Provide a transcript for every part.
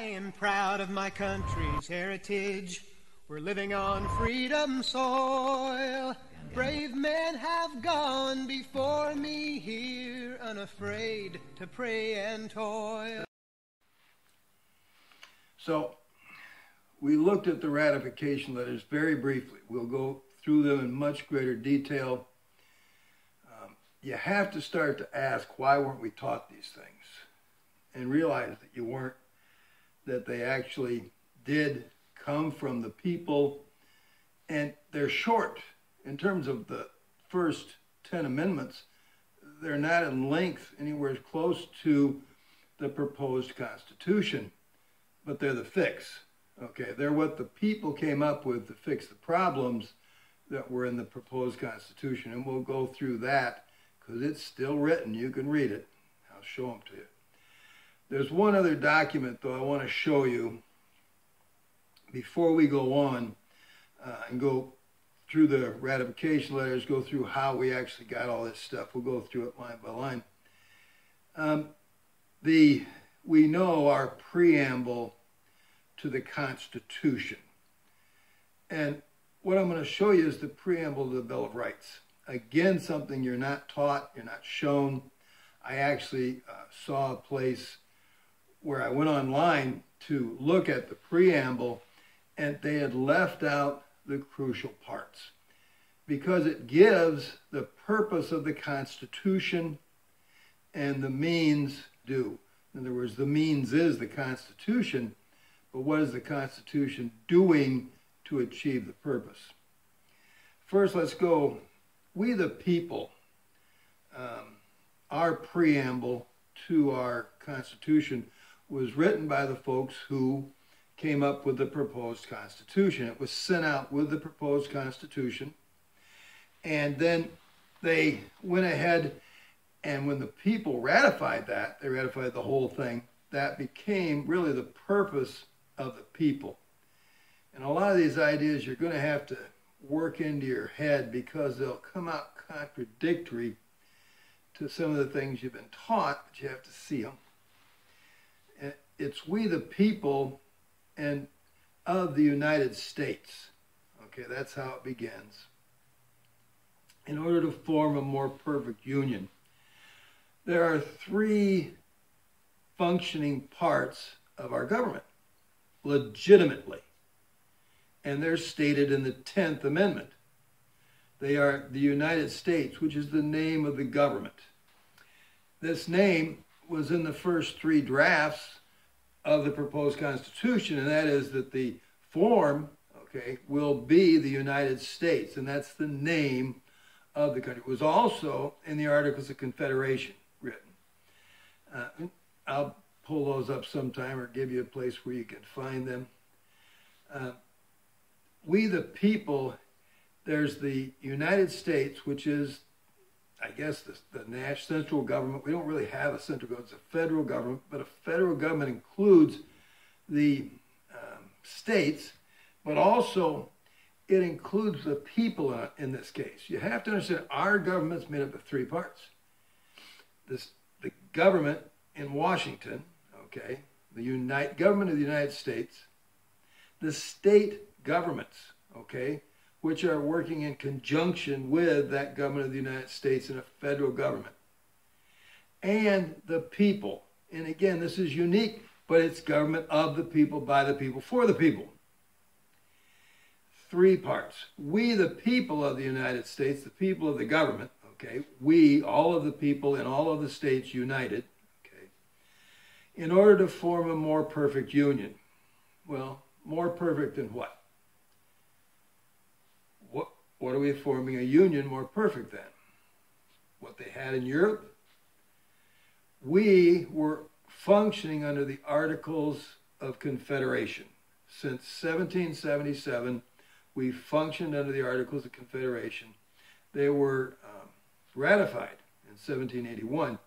am proud of my country's heritage. We're living on freedom soil. Brave men have gone before me here, unafraid to pray and toil. So, we looked at the ratification letters very briefly. We'll go through them in much greater detail. You have to start to ask, why weren't we taught these things? And realize that you weren't, that they actually did come from the people, and they're short. In terms of the first 10 amendments, they're not in length anywhere close to the proposed Constitution, but they're the fix. Okay, they're what the people came up with to fix the problems that were in the proposed Constitution, and we'll go through that because it's still written. You can read it. I'll show them to you. There's one other document, though, I want to show you before we go on and go through the ratification letters, go through how we actually got all this stuff. We'll go through it line by line. We know our preamble to the Constitution. And what I'm going to show you is the preamble to the Bill of Rights. Again, something you're not taught, you're not shown. I actually saw a place where I went online to look at the preamble, and they had left out the crucial parts because it gives the purpose of the Constitution and the means do. In other words, the means is the Constitution, but what is the Constitution doing to achieve the purpose? First, let's go, we the people, our preamble to our Constitution was written by the folks who came up with the proposed Constitution. It was sent out with the proposed Constitution, and then they went ahead, and when the people ratified that, they ratified the whole thing, that became really the purpose of the people. And a lot of these ideas you're going to have to work into your head because they'll come out contradictory to some of the things you've been taught, but you have to see them. It's we the people and of the United States. Okay, that's how it begins. In order to form a more perfect union, there are three functioning parts of our government, legitimately. And they're stated in the 10th Amendment. They are the United States, which is the name of the government. This name was in the first three drafts of the proposed Constitution, and that is that the form, okay, will be the United States, and that's the name of the country. It was also in the Articles of Confederation written. I'll pull those up sometime or give you a place where you can find them. We the people, there's the United States, which is, I guess, the national central government. We don't really have a central government. It's a federal government, but a federal government includes the states, but also it includes the people in this case. You have to understand our government's made up of three parts. The government in Washington, okay, the government of the United States, the state governments, okay, which are working in conjunction with that government of the United States and a federal government. And the people. And again, this is unique, but it's government of the people, by the people, for the people. Three parts. We, the people of the United States, the people of the government, okay, we, all of the people in all of the states united, okay, in order to form a more perfect union. Well, more perfect than what? What are we forming a union more perfect than? What they had in Europe? We were functioning under the Articles of Confederation. Since 1777, we functioned under the Articles of Confederation. They were ratified in 1781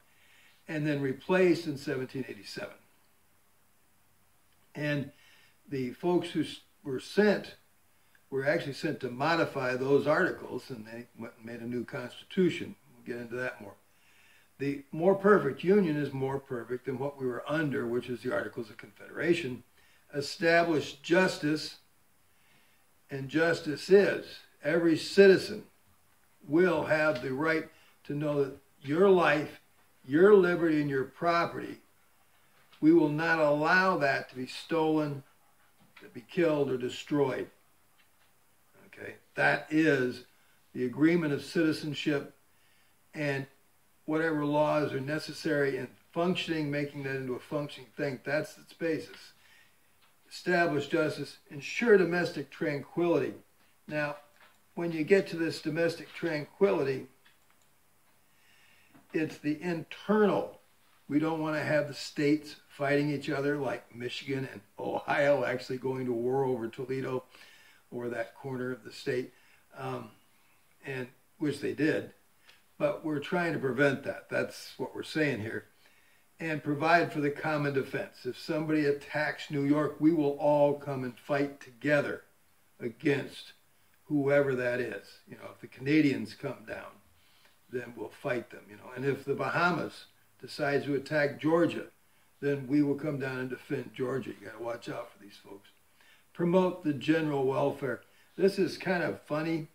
and then replaced in 1787. And the folks who were actually sent to modify those articles, and they went and made a new constitution. We'll get into that more. The more perfect union is more perfect than what we were under, which is the Articles of Confederation, established justice, and justice is every citizen will have the right to know that your life, your liberty, and your property, we will not allow that to be stolen, to be killed, or destroyed. Okay, that is the agreement of citizenship, and whatever laws are necessary in functioning, making that into a functioning thing, that's its basis. Establish justice, ensure domestic tranquility. Now, when you get to this domestic tranquility, it's the internal. We don't want to have the states fighting each other like Michigan and Ohio actually going to war over Toledo or that corner of the state, and which they did. But we're trying to prevent that. That's what we're saying here. And provide for the common defense. If somebody attacks New York, we will all come and fight together against whoever that is. You know, if the Canadians come down, then we'll fight them, you know. And if the Bahamas decides to attack Georgia, then we will come down and defend Georgia. You got to watch out for these folks. Promote the general welfare. This is kind of funny.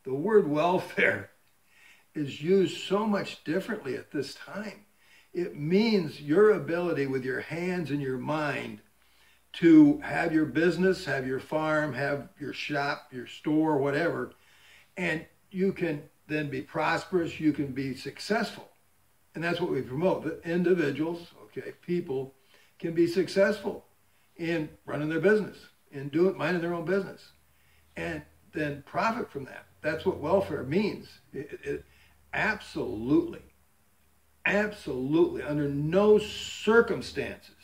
The word welfare is used so much differently at this time. It means your ability with your hands and your mind to have your business, have your farm, have your shop, your store, whatever, and you can then be prosperous, you can be successful. And that's what we promote. The individuals, okay, people can be successful in running their business, in minding their own business, and then profit from that. That's what welfare means. It absolutely, under no circumstances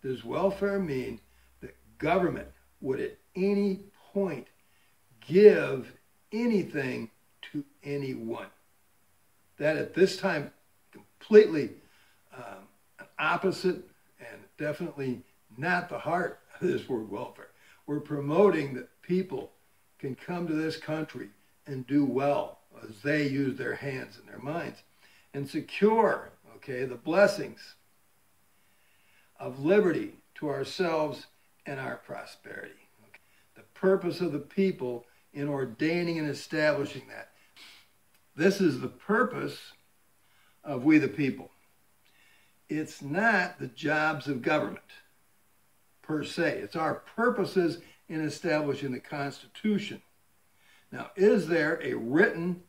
does welfare mean that government would at any point give anything to anyone. That at this time, completely an opposite and definitely not the heart of this word welfare. We're promoting that people can come to this country and do well as they use their hands and their minds and secure, okay, the blessings of liberty to ourselves and our prosperity. Okay? The purpose of the people in ordaining and establishing that. This is the purpose of we the people. It's not the jobs of government per se. It's our purposes in establishing the Constitution. Now, is there a written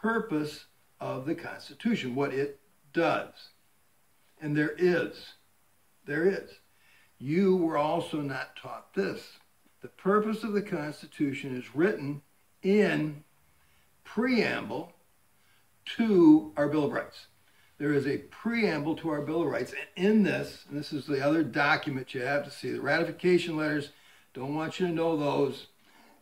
purpose of the Constitution, what it does? And there is. There is. You were also not taught this. The purpose of the Constitution is written in preamble to our Bill of Rights. There is a preamble to our Bill of Rights. And in this, and this is the other document you have to see, the ratification letters, don't want you to know those.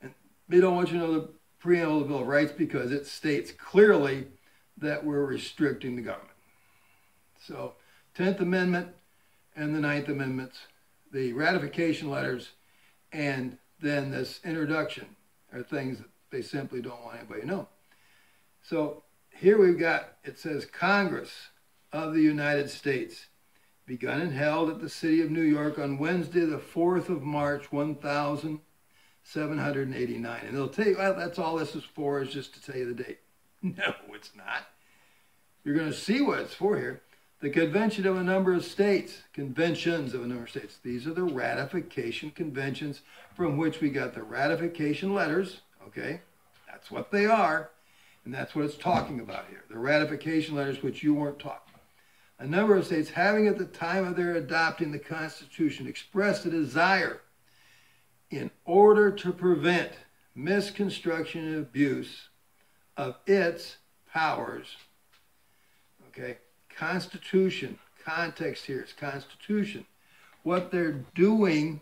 And they don't want you to know the preamble of the Bill of Rights because it states clearly that we're restricting the government. So, 10th Amendment and the 9th Amendments, the ratification letters, and then this introduction are things that they simply don't want anybody to know. So here we've got, it says, Congress of the United States, begun and held at the city of New York on Wednesday, the 4th of March, 1789. And they'll tell you, well, that's all this is for, is just to tell you the date. No, it's not. You're going to see what it's for here. The convention of a number of states, conventions of a number of states. These are the ratification conventions from which we got the ratification letters, okay? That's what they are, and that's what it's talking about here. The ratification letters which you weren't taught. A number of states having at the time of their adopting the Constitution expressed a desire in order to prevent misconstruction and abuse of its powers, okay? Constitution, context here is Constitution. What they're doing,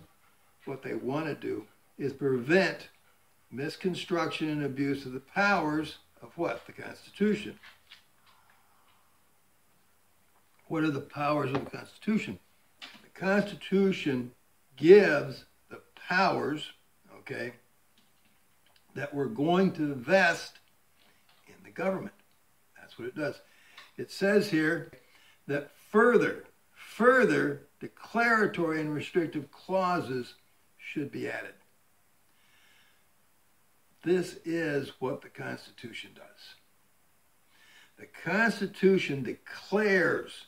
what they want to do, is prevent misconstruction and abuse of the powers of what? The Constitution. What are the powers of the Constitution? The Constitution gives the powers, okay, that we're going to vest in the government. That's what it does. It says here that further declaratory and restrictive clauses should be added. This is what the Constitution does. The Constitution declares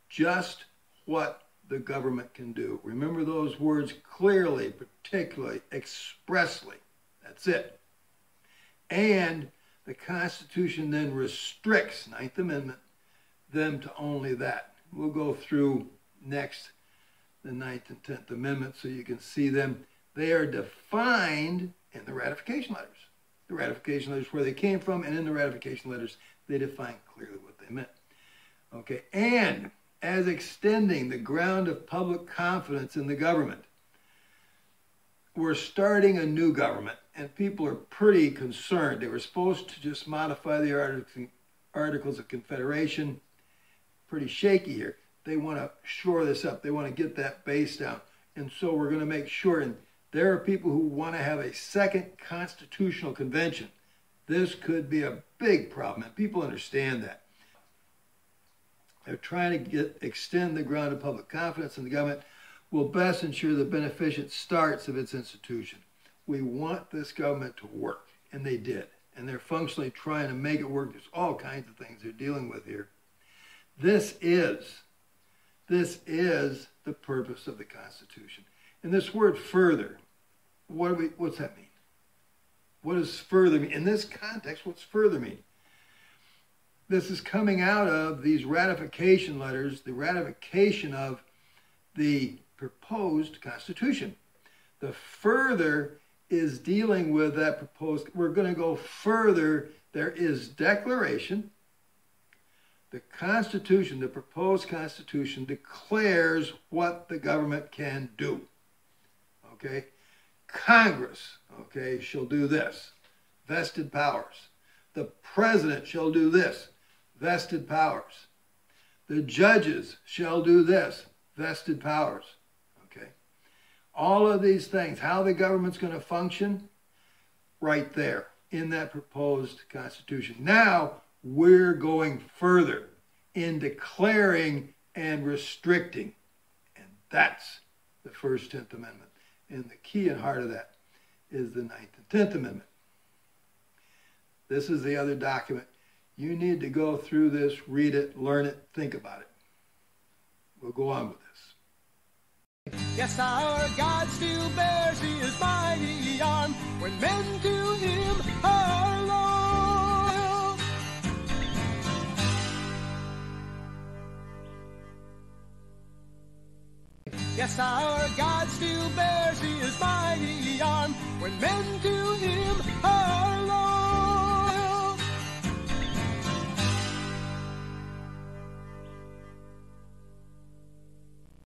just what the government can do. Remember those words: clearly, particularly, expressly. That's it. And the Constitution then restricts, Ninth Amendment, them to only that. We'll go through next the 9th and 10th Amendments so you can see them. They are defined in the ratification letters. The ratification letters, where they came from, and in the ratification letters, they define clearly what they meant. Okay, and as extending the ground of public confidence in the government. We're starting a new government, and people are pretty concerned. They were supposed to just modify the Articles of Confederation. Pretty shaky here. They want to shore this up. They want to get that base down. And so we're going to make sure, and there are people who want to have a second constitutional convention. This could be a big problem, and people understand that. They're trying to extend the ground of public confidence in the government will best ensure the beneficent starts of its institution. We want this government to work, and they did. And they're functionally trying to make it work. There's all kinds of things they're dealing with here. This is the purpose of the Constitution. And this word further, what's that mean? What does further mean? In this context, what's further mean? This is coming out of these ratification letters, the ratification of the proposed Constitution. The further is dealing with that proposed. We're going to go further. There is declaration. The Constitution, the proposed Constitution, declares what the government can do. Okay? Congress, okay, shall do this. Vested powers. The president shall do this. Vested powers. The judges shall do this. Vested powers. Okay? All of these things, how the government's going to function, right there in that proposed Constitution. Now, we're going further in declaring and restricting. And that's the First 10th Amendment. And the key and heart of that is the 9th and 10th Amendment. This is the other document. You need to go through this, read it, learn it, think about it. We'll go on with this. Yes, our God still bears his mighty arm when men to him are loyal. Yes, our God still bears his mighty arm when men to him